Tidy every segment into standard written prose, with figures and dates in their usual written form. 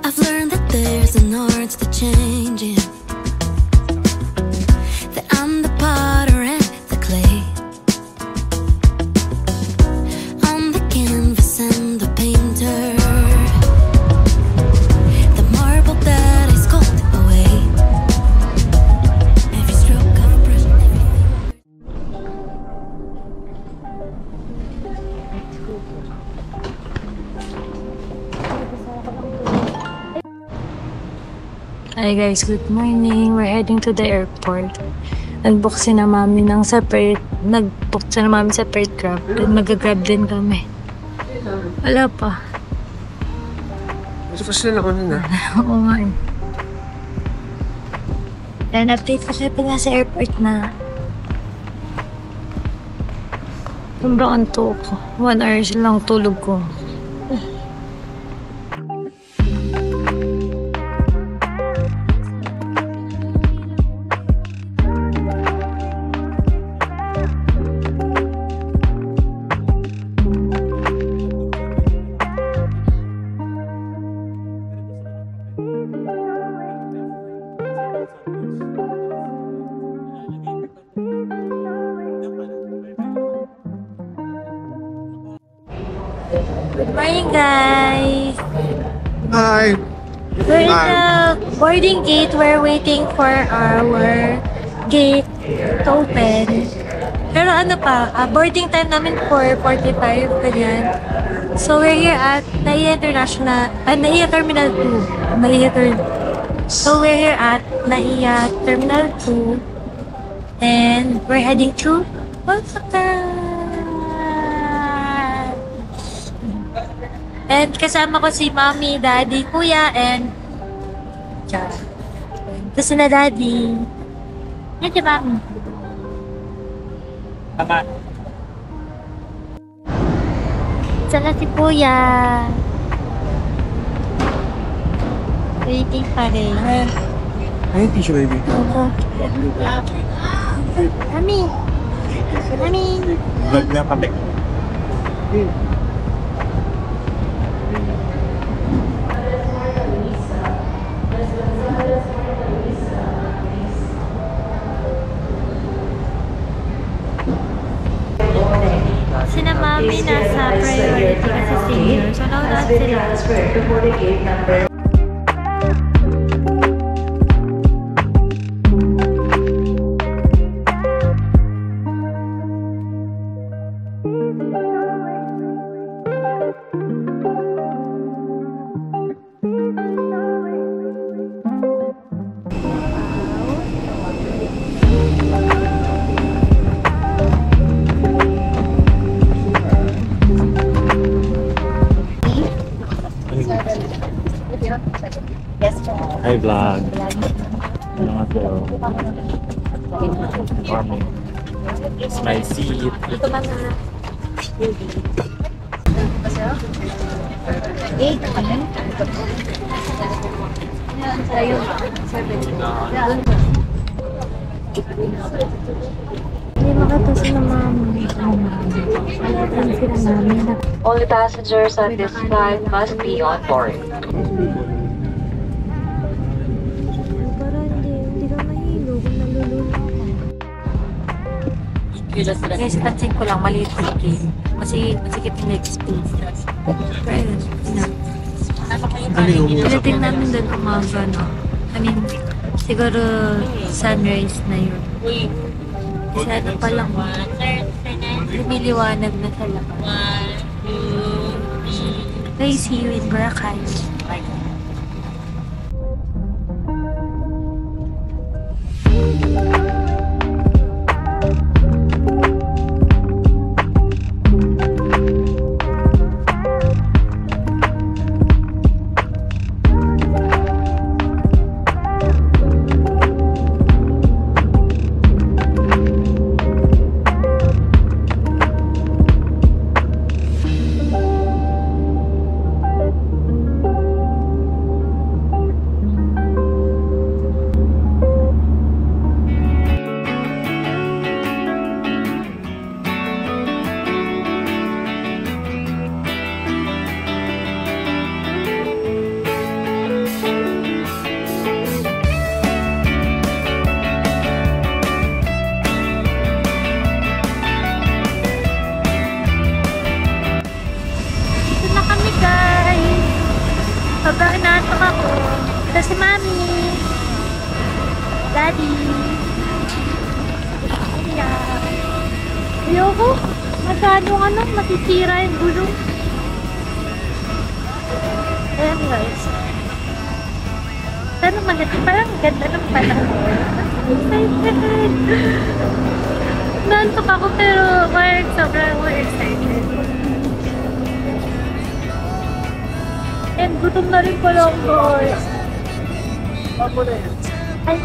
I've learned that there's an art to changing, that I'm the potter and the clay, I'm the canvas and the painter, the marble that I sculpt away, every stroke of a brush, Hi guys, good morning. We're heading to the airport. Nag-book si na mami ng separate, nag-book si na mami separate grab. Then mag-grab din kami. Wala pa. Mas fast na ako na. Oo nga eh. Then update ko siya pag nasa airport na. Sobrang antok ko. 1 hour lang tulog ko. Good morning, guys! Hi! We're in the boarding gate. We're waiting for our gate to open. Pero ano pa, boarding time namin 4:45, ganyan. So we're here at Naiya International, Naiya Terminal 2. So we're here at Naiya Terminal 2. And we're heading to Osaka. And kasama ko si Mommy, Daddy, Kuya, and Char. Kasi na Daddy. Yan si Mommy. Tama. Sana si Kuya. Waiting pa rin. Ay, tissue baby. Oo. Mami. Mami. Vlog na kami. Sina Mami nasa priority kasi senior. So naunaan sila. Hi vlog. Salamat po. Morning. It's my seat. Ito ba na? Hindi makatasa na Mami. Only passengers on this flight must be on board. Para hindi ka mahilo kung nalulunod ako. Guys, pansin ko lang maliit ticket. Kasi masikip yung leg space. Pero, pinating namin doon umaga, no? I mean, siguro sunrise na yun. Kasi ano pa lang, lumiliwanag na sa labas. Guys, see you in Boracay. Daddy. Yeah. Ayoko. Masyadong masisira yung gulong. Ayan guys. Sana maganda. Parang ganda ng panahon. Excited. Nantok ako pero sobrang excited. And gutom na rin pala ako guys. Ay,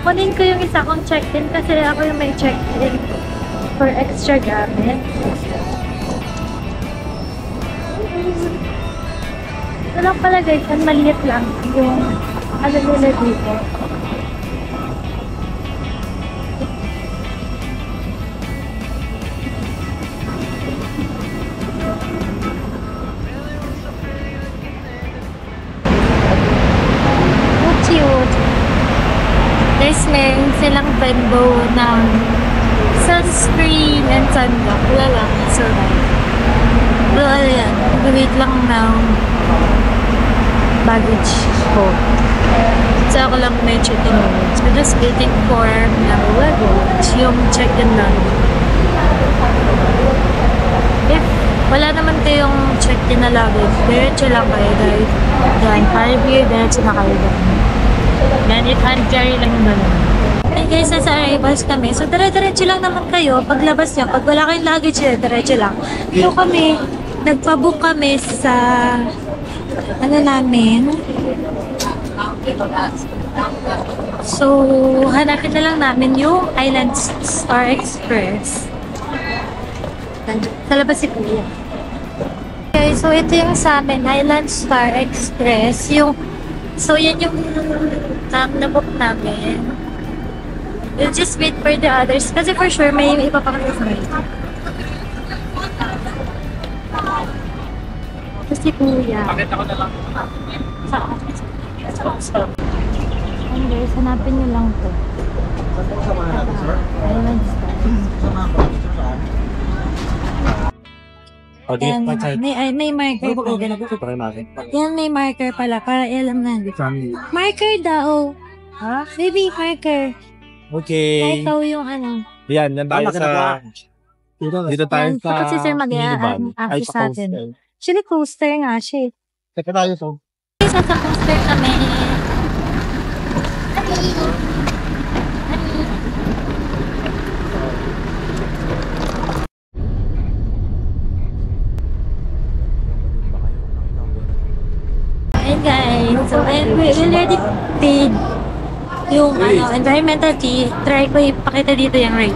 kunin ko yung isa kong check-in kasi ako yung may check-in for extra gamit. Ito lang pala guys, ang maliit lang yung ano nila dito. Guys, meron silang bimbo ng sunscreen and sunblock. Wala lang. So, pero ayan, wait lang ng baggage ko. So, ako lang may check-in moment. So, just waiting for ng luggage, yung check-in lang. If wala naman kayong check-in na luggage, diretso lang kayo guys. Then, Firebird, diretso na kayo doon. Then, if hand carry lang naman. Hey guys, nasa arrivals kami. So, dire-diretso lang naman kayo. Paglabas nyo, pag wala kayong luggage, diretso lang. So, kami, nagpabook kami sa, ano namin? So, hanapin na lang namin yung Island Star Express. Sa labas si Kuya. Okay, so ito yung sa amin, Island Star Express. So, yan yung na-book namin. We'll just wait for the others. Kasi for sure, may iba pa kasi sa si Kuya. Pakita ko na lang. And guys, hanapin nyo lang po. Island Star. Yan, may marker pa. Yan, may marker pala para alam na. Marker daw. Ha? Baby, marker. Okay. Ikaw yung ano. Yan tayo sa... Dito tayo Yan, sa... kasi sir mag-a-access sa atin. Actually, coaster nga siya. Teka tayo so. Isa sa coaster kami. Hey guys, so we already paid yung environmental fee. Try ko ipakita dito yung rate.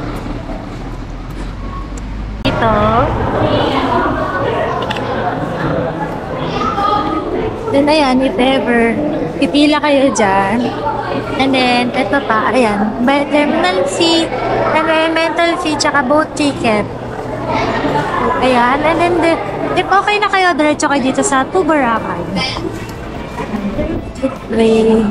Ito. Then ayan, if ever, pipila kayo dyan. And then, ito pa, ayan. Terminal fee, environmental fee, tsaka boat ticket. Ayan, and then, if okay na kayo, diretso kayo dito sa Tubarakan. Wait.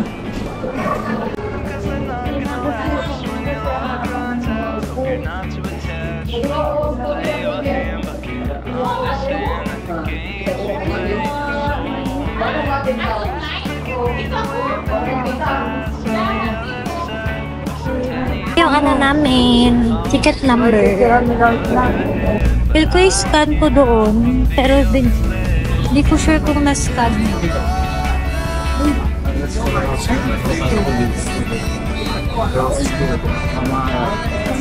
Yung ano namin, ticket number. Will ko i-scan ko doon, pero hindi ko sure kung na-scan.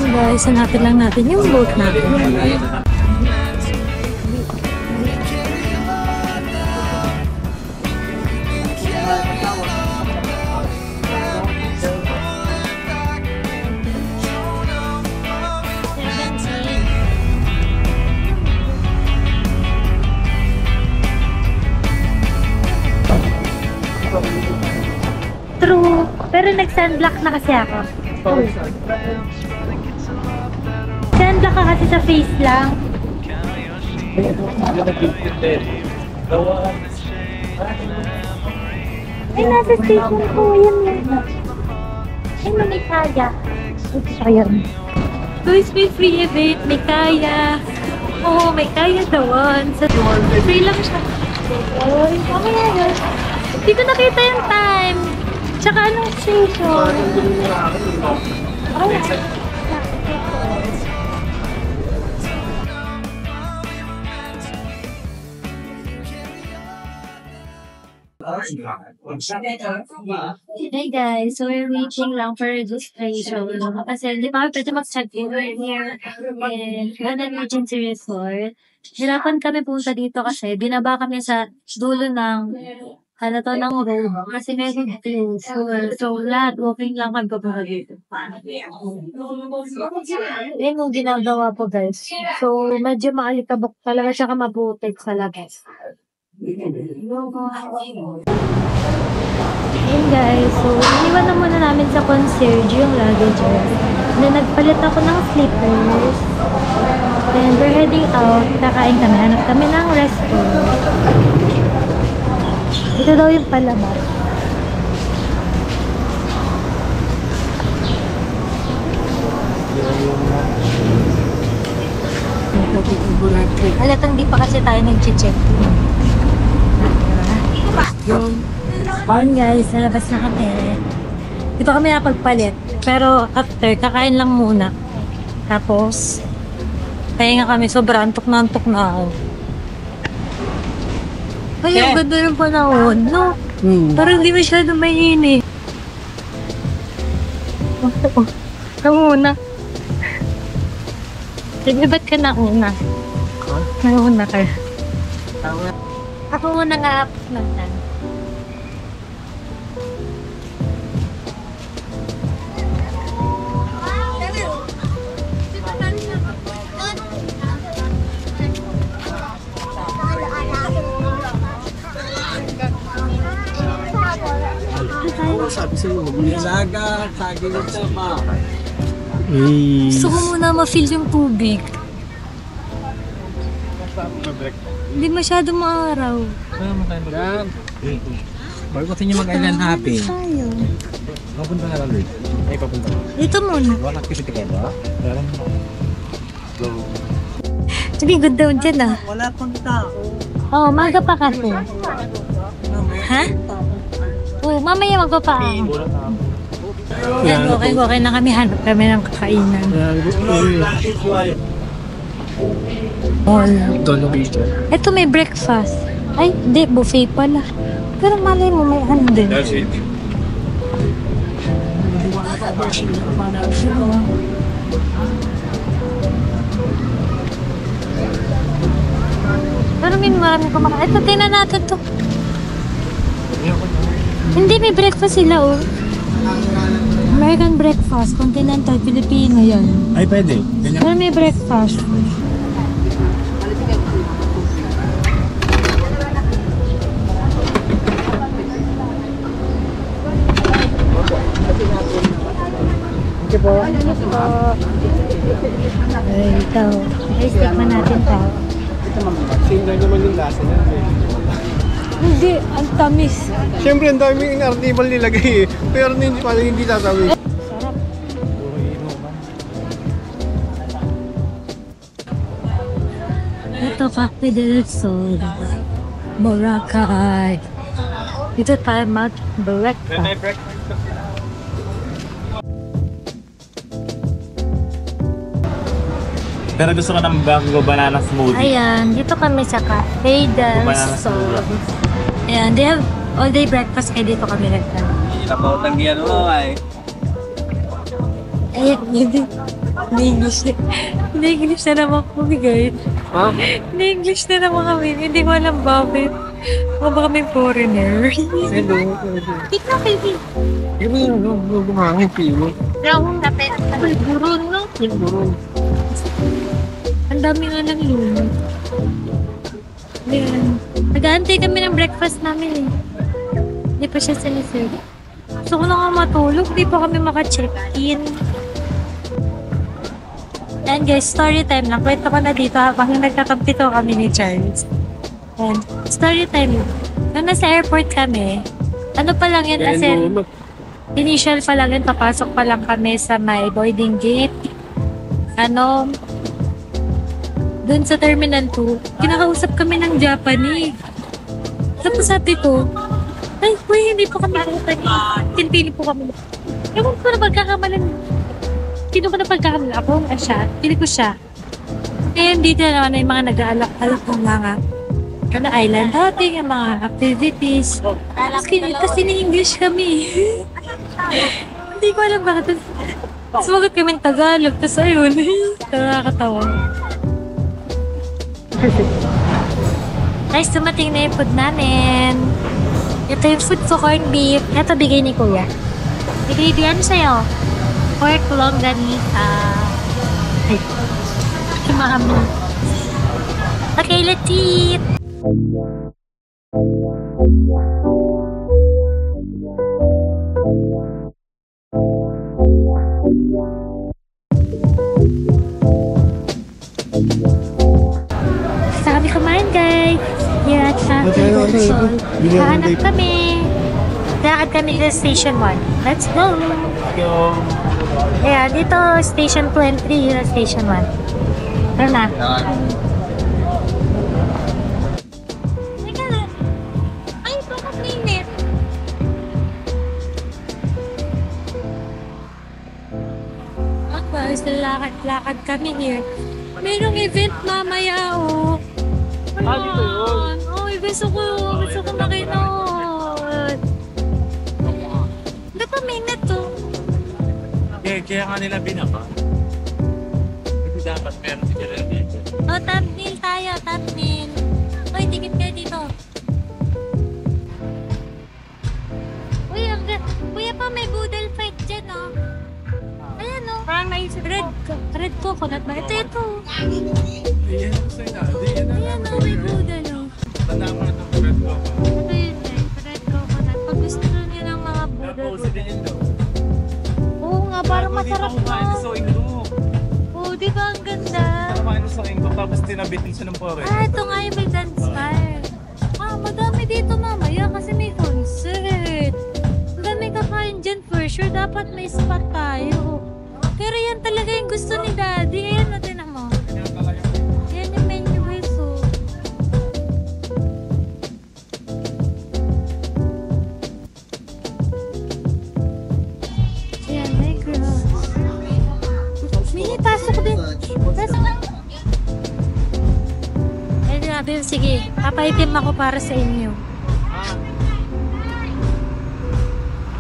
Guys, hanapin lang natin yung boat natin. True. Pero nag-sunblock na kasi ako. Sunblock ka kasi sa face lang. Ay, nasa station ko. Yan yan. Ay, may kaya. Ayan. Guys, may free event. May kaya. Oo, may kaya dawan. Sa free lang siya. Ay, mamaya yun. Hindi ko nakita yung time. Tsaka anong station? Hey guys, so we're waiting lang for registration. Kasi hindi pa kami pwede mag-check-in. We're here in an emergency resort. Hirapan kami punta dito kasi binaba kami sa dulo ng ng road. Kasi meron place. So lahat, walking lang kami papunta dito. Yan yung ginagawa po guys. So medyo maalikabok talaga siya mabutik sa labas. Yun guys, so iniwan na muna namin sa concierge yung luggage. Then nagpalit ako ng slippers. Then we're heading out. Kakain kami. Hanap kami ng restaurant. Ito daw yung palabas. Halatang di pa kasi tayo nag-check. Yun guys, nalabas na kami. Dito kami napagpalit. Pero after, kakain lang muna. Tapos, pahinga kami. Sobrang antok na ako. Ay, ang ganda ng panahon, no? Parang di masyado mainit. Ikaw muna. Sige, ba't ka nauna? Nauna ka. Ako muna nga lang. Sabi sa'yo, Nilaga, saging at sama. Gusto ko muna ma-feel yung tubig. Hindi masyado maaraw. Bago kasi niyo mag-island happy. Tayo. Papunta na lang, Lloyd. Ay, papunta na. Dito muna. Wala kasi ka ba? Meron mo. Sige, good daw dyan ah. Wala pang tao. Oo, maga pa kasi. Ha? Oo, mamaya magpapaang. Yan, okay na kami. Hanap kami ng kakainan. Ito may breakfast. Ay, hindi, buffet pala. Pero malay mo, may ano din. That's it. Pero may marami kumakain. Ito, tingnan natin to. Hindi, may breakfast sila, oh. American breakfast, continental, Filipino yan. Ay, pwede. Ganyan. Pero may breakfast. Okay po. Ay, ito. Guys, tikman natin to. Same lang naman yung lasa niya. Hindi, ang tamis. Siyempre, ang daming article nilagay eh. Pero hindi pa hindi tatawid. Sarap. Ito, Cafe del Sol. Boracay. Dito tayo mag-breakfast. Pero gusto ko ng mango banana smoothie. Ayan, dito kami sa Cafe del Sol. Ayan, they have all-day breakfast kaya dito kami nagtanong. Napautang yan mo ay. Ayan, English na naman kami, guys. Ha? English na naman kami. Hindi ko alam bakit. Baka ba kami foreigner? Hello. Ikaw, baby. Yung bumangin pilo. Brown na pet. Buron, no? Yung burong. Ang dami nga ng lumot. Ayan. Nag-aantay kami ng breakfast namin eh. Hindi pa siya siniserve. Gusto ko na nga matulog. Hindi pa kami maka-check-in. Ayan guys, story time lang. Kwento ko na dito habang nagkakampito kami ni Charles. Ayan. Story time. Nung nasa airport kami, ano pa lang yun, as in, initial pa lang yun, papasok pa lang kami sa may boarding gate. Doon sa Terminal 2, kinakausap kami ng Japanese. Tapos sabi ko, Ay, uy, hindi po kami nakutang. Tinpili po kami. Ewan ko na pagkakamalan. Sino ba na pagkakamalan? Ako, siya. Pili ko siya. Ngayon, dito na naman yung mga nag-aalak ng mga island hopping, yung mga activities. Tapos ini-English kami. Hindi ko alam bakit. Sumagot kami ng Tagalog. Tapos ayun, nakakatawa. Guys, dumating na yung food namin. Ito yung food ko, corned beef. Ito bigay ni Kuya. Bigay din ano sa'yo? Pork longganisa. Ay, kumahami. Okay, let's eat! Basta kami kumain, guys. Here at Quezon. Hahanap kami. Lakad kami sa Station 1. Let's go! Ayan, dito Station 2 and 3, yun ang Station 1. Tara na. Teka na. Ay, baka minute. Guys, lakad kami here. Merong event mamaya, oh. Dito yun. Oh, gusto ko makinood. Ba't pa minute to? Kaya nga nila binaba. Kasi dapat meron sila dito. Oh, thumbnail tayo, thumbnail. Uy, tingin kayo dito. Uy, kuya pa may boodle fight dyan, oh. Ayan, oh. Parang naisip. Red coconut ba? Ito. Ayan ang sa'yo. Ayan, oh, may boodle, oh. Tandaan mo na itong red ko. Ito yun, guys. Red coconut. Pag gusto nyo ng mga Naposi din yun daw. Oo nga, parang masarap Kumain na. sa ingko. Oo, di ba ang ganda? Kumain sa ingko tapos tinabitin siya ng pore. Ito nga yung may dance fire. Madami dito mamaya kasi may concert. Ang dami kakain dyan for sure. Dapat may spot tayo. Pero yan talaga yung gusto ni Daddy. Ayan natin mo. Yan yung menu guys. Oh. Ayan, my girl. Mini, pasok din. Pasok. Ay, sabi, sige, papaitim ako para sa inyo.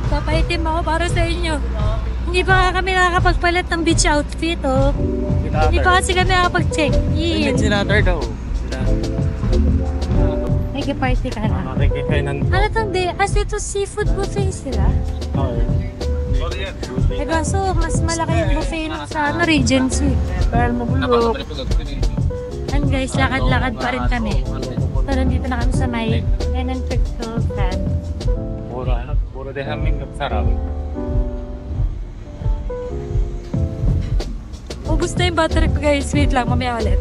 Papaitim ako para sa inyo. Hindi pa kami nakakapagpalit ng beach outfit, oh. Hindi pa kasi kami nakakapag-check-in. Sinatter daw. Nag-party ka na. Nakikikainan Ano tong day? Kasi ito seafood buffet sila. Eh kaso, mas malaki yung buffet nung sa Regency. Dahil mabulok. And guys, lakad-lakad pa rin kami. Pero dito na kami sa may Lennon Pixel Fan. Puro de haming sarap. Ubus na yung battery ko guys. Wait lang, mamaya ulit.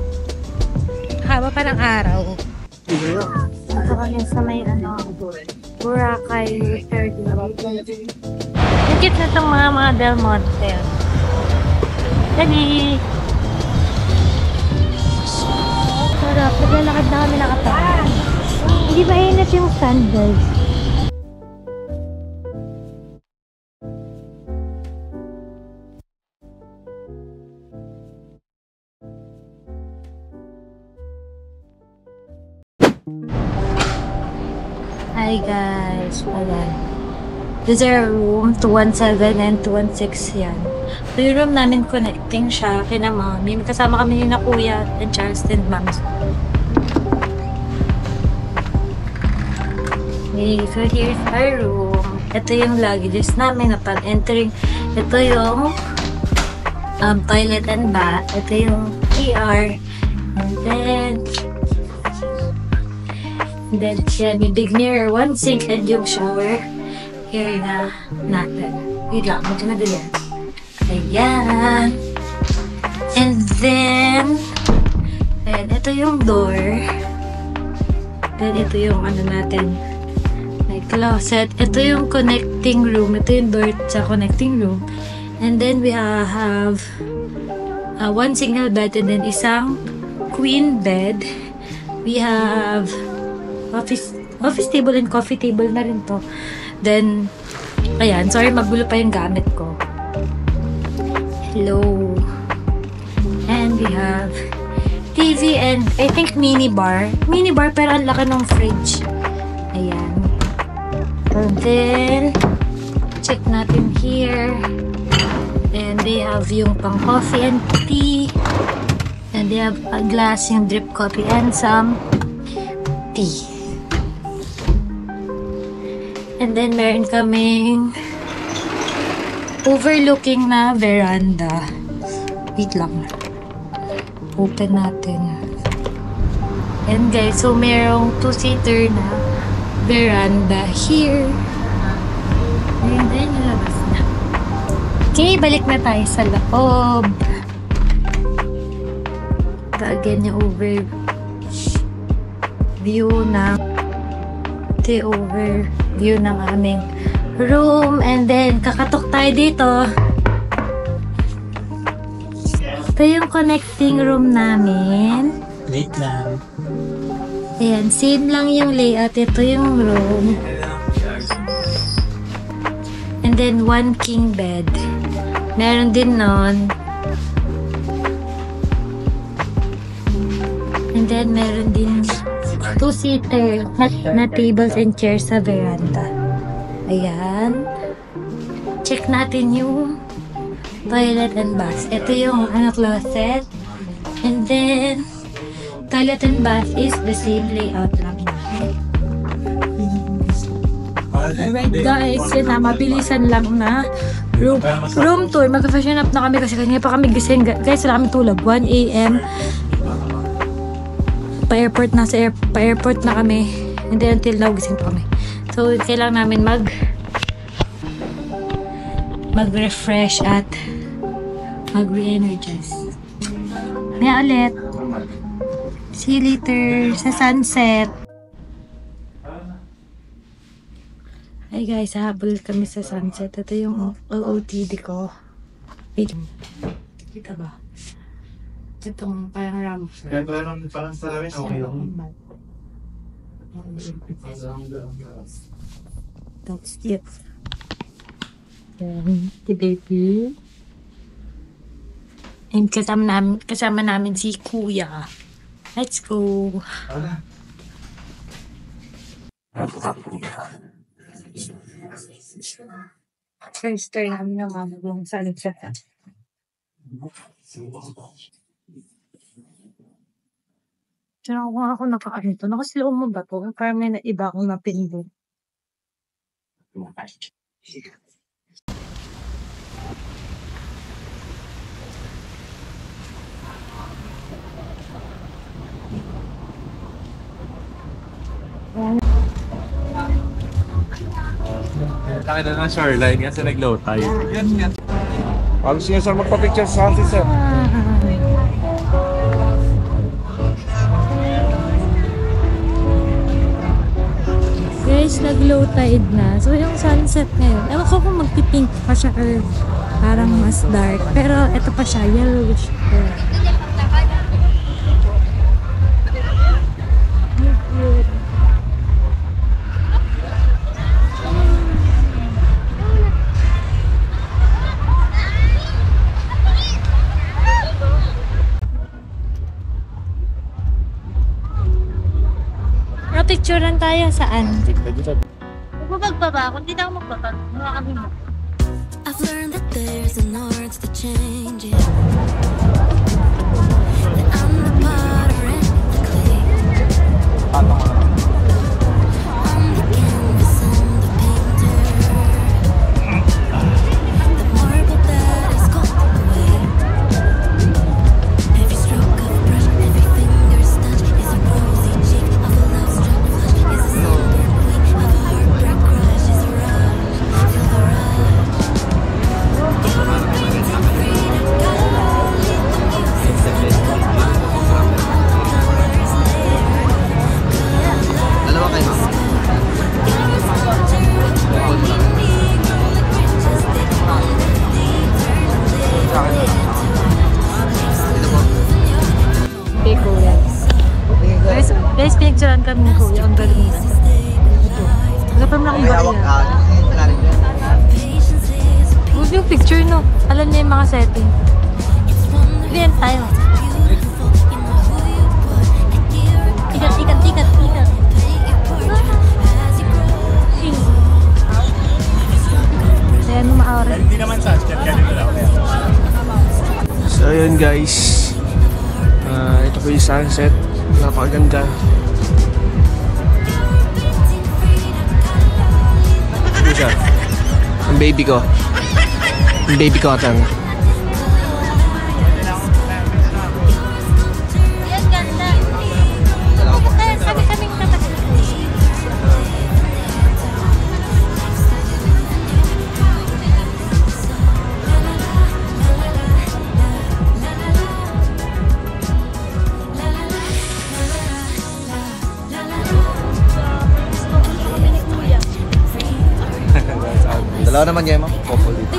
Haba pa ng araw. Ito kami sa may Boracay 30. Higit na itong mga Del Monte. Dali! Sarap, naglalakad na kami nakatawa. Hindi ba init yung sandals? Hi guys, ayan. These are room 217 and 216 yan. So yung room namin connecting siya kina Mami. Kasama kami ni na Kuya and Charles and Mami. Okay, so here's our room. Ito yung luggages namin upon entering. Ito yung toilet and bath. Ito yung ER. And then yan, may big mirror, one sink, and yung shower. Here na natin. Wait lang, medyo madali. Ayan. And then, ito yung door. Then, ito yung ano natin. May closet. Ito yung connecting room. Ito yung door sa connecting room. And then, we have one single bed and then isang queen bed. We have office table and coffee table na rin to. Then, ayan, sorry magulo pa yung gamit ko. Hello. And we have TV and I think mini bar. Mini bar pero ang laki ng fridge. Ayan. And then, check natin here. And they have yung pang coffee and tea. And they have a glass yung drip coffee and some tea. And then meron kaming overlooking na veranda. Wait lang. Open natin. And guys, so merong 2-seater na veranda here. And then, nalabas na. Okay, balik na tayo sa loob. Again, yung overview ng aming room. And then, kakatok tayo dito. Ito yung connecting room namin. Late lang. Ayan, same lang yung layout. Ito yung room. And then, 1 king bed. Meron din nun. And then, meron din 2-seater na tables and chairs sa veranda. Ayan. Check natin yung toilet and bath. Ito yung closet. And then, toilet and bath is the same layout lang. Alright guys, yun na, mabilisan lang na room tour. Mag-fashion up na kami kasi kanina pa kami gising. Guys, wala kami tulog. 1 AM. Pa-airport na kami. And then until now, gising pa kami. So, kailangan namin mag-refresh at mag-re-energize. Kaya ulit. See you later sa sunset. Hi guys, habol kami sa sunset. Ito yung OOTD ko. Wait. Kita ba? Itong parang ram. Parang salamin. Okay lang. That's it. Then, the baby. And kasama namin si Kuya. Let's go. First turn namin ng mama kong sunset. Diyan ako nakakarito. Nakasilaw mo ba to? Parang may iba akong napindot. Laki na ng shoreline kasi nag-low tide. Paano siya sir magpa-picture sa atin sir? Guys, nag-low tide na. So, yung sunset ngayon, ewan ko kung magpipink pa siya or parang mas dark. Pero, ito pa siya, yellowish. Picturean tayo saan? Magbaba ako, hindi na ako magbaba. Mga kami mo. I've learned that there's an art to change it. That I'm the potter and the clay. I'm the canvas and the painter. The marble that is called away. Every stroke of brush, every finger's touch is a rosy cheek of a love struck flush. Is a sunburned queen of a heartbreak crush. Is a rush, feel the rush. You're breathing free to go. Leave the music and go on. All the colors layered. Dalawa kayo. You're a soldier with burning need. All the bridges they underneath. Turn the Big kuya. Guys, picturean kami ni kuya. Ang galing na. confirm na kung ba Hawak yan. ka. Huwag yung picture, no? Alam niya yung mga setting. Liyan tayo. Tikat, tikat, tikat, tikat. Ayan, maaari. Hindi naman sa chat ka nila. So ayun guys, ito po yung sunset, napakaganda. Ito siya, ang baby ko, ang baby cotton. Yan, ganda. Sabi kaming kapatid. Dalawa naman yan, ma'am. Couple dito.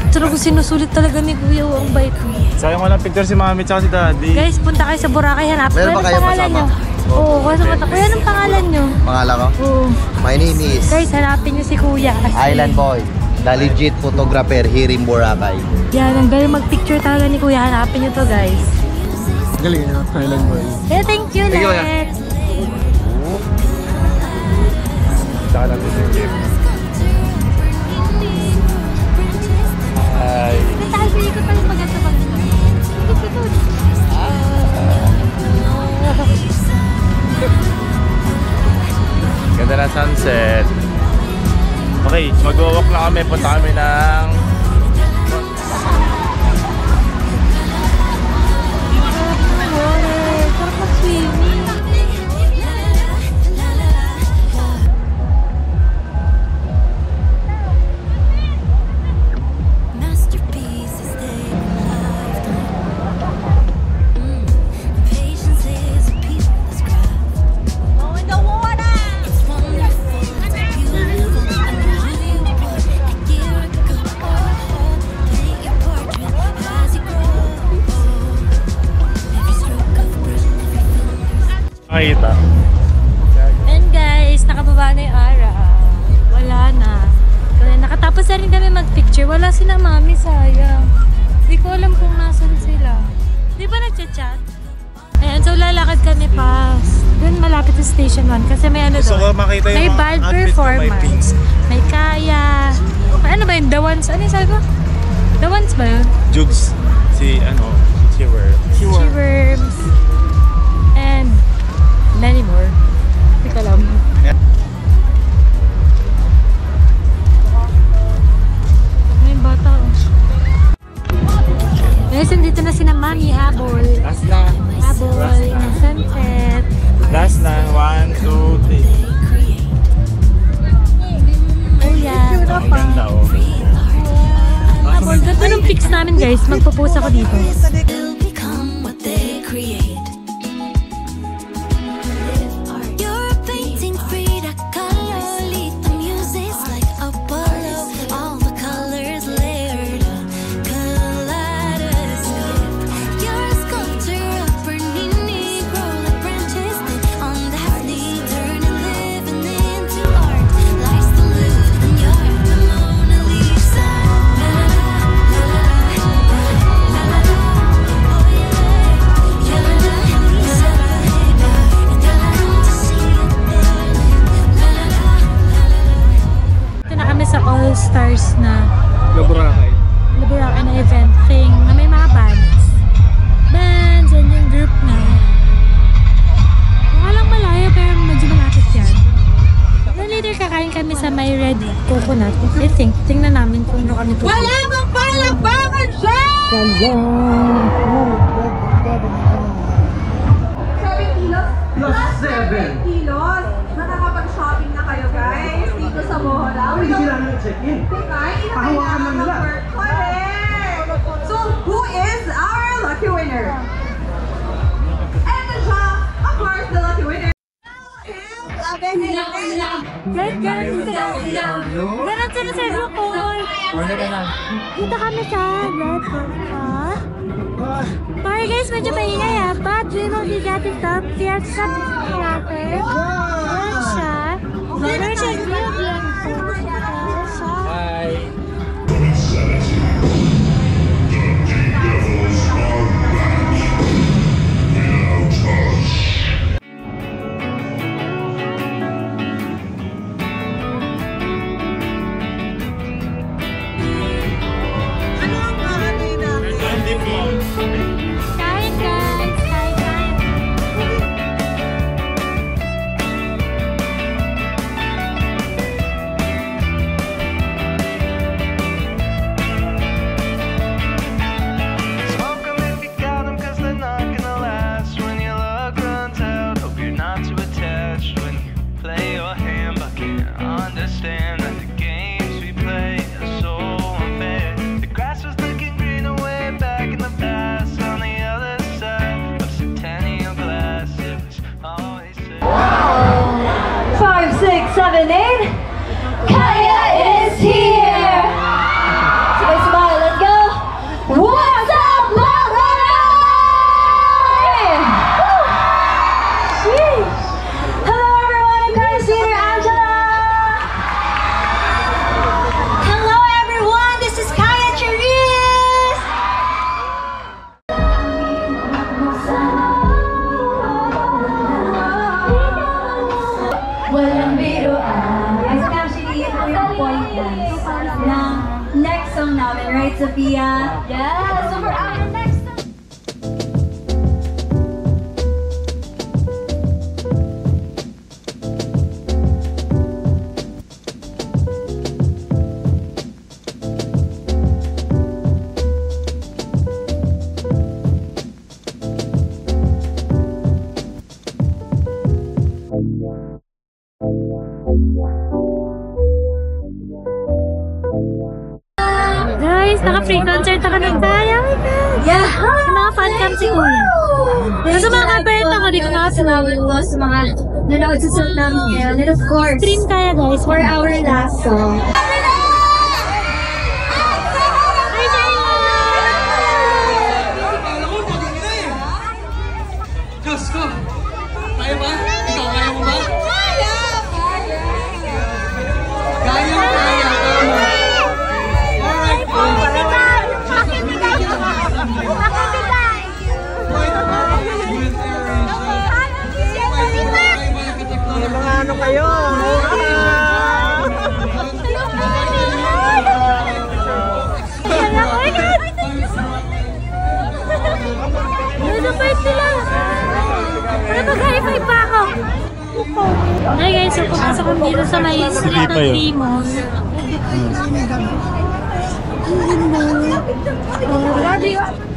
Pero kung sinusulit talaga ni Kuya, ang bait mo. Sayang walang picture si mami tsaka si daddy. Guys, punta kayo sa Boracay, hanap. Meron ba kayo pangalan kasama? nyo? Oo, kasi punta. Kuya, anong pangalan nyo? Pangalan ko? Oo. My name is Guys, hanapin nyo si Kuya. Kasi, Island Boy. The legit photographer here in Boracay. yan, ang galing mag-picture talaga ni Kuya. Hanapin nyo to, guys. Galing na, Thailand boy. Eh, thank you, Thank you, Kuya. Let. Tsaka natin yung gift. Hi. Tayo, pili ko pala maganda pag Ganda na sunset. Okay, mag-walk na kami. Punta kami ng... Sarap mag-swimming. Masterpieces take a lifetime. Patience is a peerless craft. Oh, in the water! It's wonderful, it's beautiful. I know you would a year ago. Paint your portrait as you grow. Every stroke of brush, every finger. Makita. And guys, nakababa na yung araw. Wala na. Kaya nakatapos na rin kami mag-picture. Wala sila mami, sayang. Hindi ko alam kung nasan sila. Di ba nagchat-chat? Ayan, so lalakad kami pa. Doon malapit sa Station 1 kasi may ano Gusto ko doon. makita yung May mga band outfit ko, may performance. pins. May kaya. Ano ba yun? The Ones? Ano yung sabi ko? The Ones ba yun? Jugs. Si ano, si Chiwer. Worms. And many more. Hindi ko alam. May bata. Guys, nandito na sina Mami Habol. Last na. Habol ng sunset. Last na. 1, 2, 3. Ayan. Ang ganda oh. Habol. Ganda ng pics namin guys. Magpo-post ako dito. They'll become what they create. You're a painting, Frida Kahlo. The music's like Apollo. All the colors layered, kaleidoscope. You're a sculpture of Bernini. Grow like branches that on Daphne. Turning living into art. Life's the loop, and you're the Mona Lisa. La la la la la la la. Oh yeah, you're the Lisa, baby. And I want to see it, darling. La la la la la. Ito na kami sa All Stars na Boracay. Boracay na event thing na may mga bands. Bands and yung group na. Walang malayo pero medyo malapit yan. Then later kakain kami sa may red coconut. I think, tingnan namin kung ano kami to. Wala bang palakpakan siya! kilos. Nakakapag-shopping na kayo guys dito sa Bohol. Hindi sila nag-check-in. Pahawakan lang nila. Correct! So, who is our lucky winner? And siya, of course, the lucky winner. Ganon sila sa Bukol. Dito kami sa Red Coconut. Sorry guys, medyo maingay ha. But we will be getting some fierce natin. Ayan siya. Kain guys! Kain! Smoke 'em if you got 'em, 'cause they're not gonna last. When your luck runs out, hope you're not too attached. When you play your hand, but can't understand that the games we play are so unfair. The grass was looking greener way back in the past. On the other side of Centennial glass, it was always said. 5, 6, 7, 8. Kaya is here! Sabay-sabay, let's go! What's up, Monterey? Sheesh. Hello everyone, I'm Kaya Senior Angela! Hello everyone, this is Kaya Cherise! Walang biruan. Guys, actually, ito yung point guys ng next song namin, right, Sophia? Yes! So for our next song, Guys, naka-free concert ako ng Kaya. Oh my God! yeah! Yung mga fan cam si Kuya. Sa mga kapalit ako, di ko nga Salamat po sa mga nanood sa song namin ngayon. And of course, stream Kaya guys. for our last song. Kasko! Kaya ba? Ikaw, kaya mo ba? Kaya! Kaya! Tama. Alright. May mga ano kayo? Nasapait sila! Mag-high-five pa ako! Hey guys, so pumasok kami dito sa may street ng Limos. So dito kami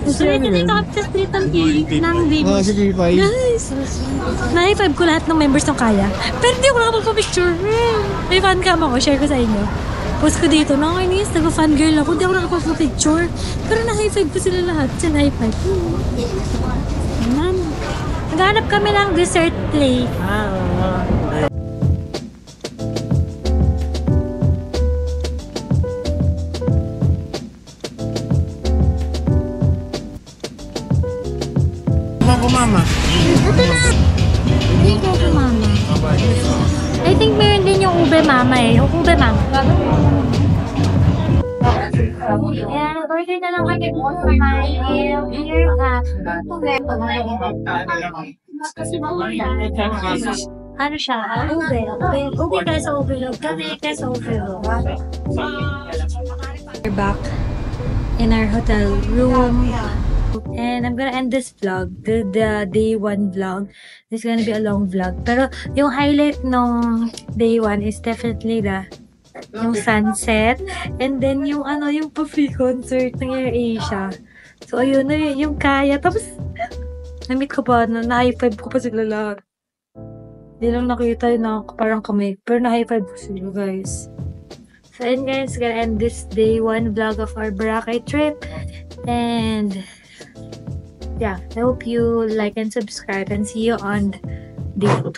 sa street ng Limos. Guys, na-high-five ko lahat ng members ng Kaya. Pero hindi ako nakapagpa-picture. May fan cam ako, share ko sa inyo. Post ko dito, nakakainis, nag-fangirl ako, hindi ako nakapagpa-picture. Pero na-high-five ko sila lahat. Sa na-high-five. Ayan. Naghanap kami ng dessert plate. Mama. Hindi ko mama. I think meron din yung ube mama eh. Yung ube mama. Ayan, order na lang kami po sa my ear ano siya? Ube. Ube kaya sa overload. Kami kaya sa overload. We're back in our hotel room. And I'm gonna end this vlog, the day 1 vlog. This is gonna be a long vlog. Pero yung highlight nung day 1 is definitely yung sunset. And then yung yung pa-free concert ng AirAsia. So ayun na yung Kaya. Tapos, na-meet ko pa, na-high five ko pa sila lahat. Hindi lang nakita na parang kami. Pero na-high five ko sila guys. So ayun guys, gonna end this day 1 vlog of our Boracay trip. And yeah, I hope you like and subscribe and see you on day 2.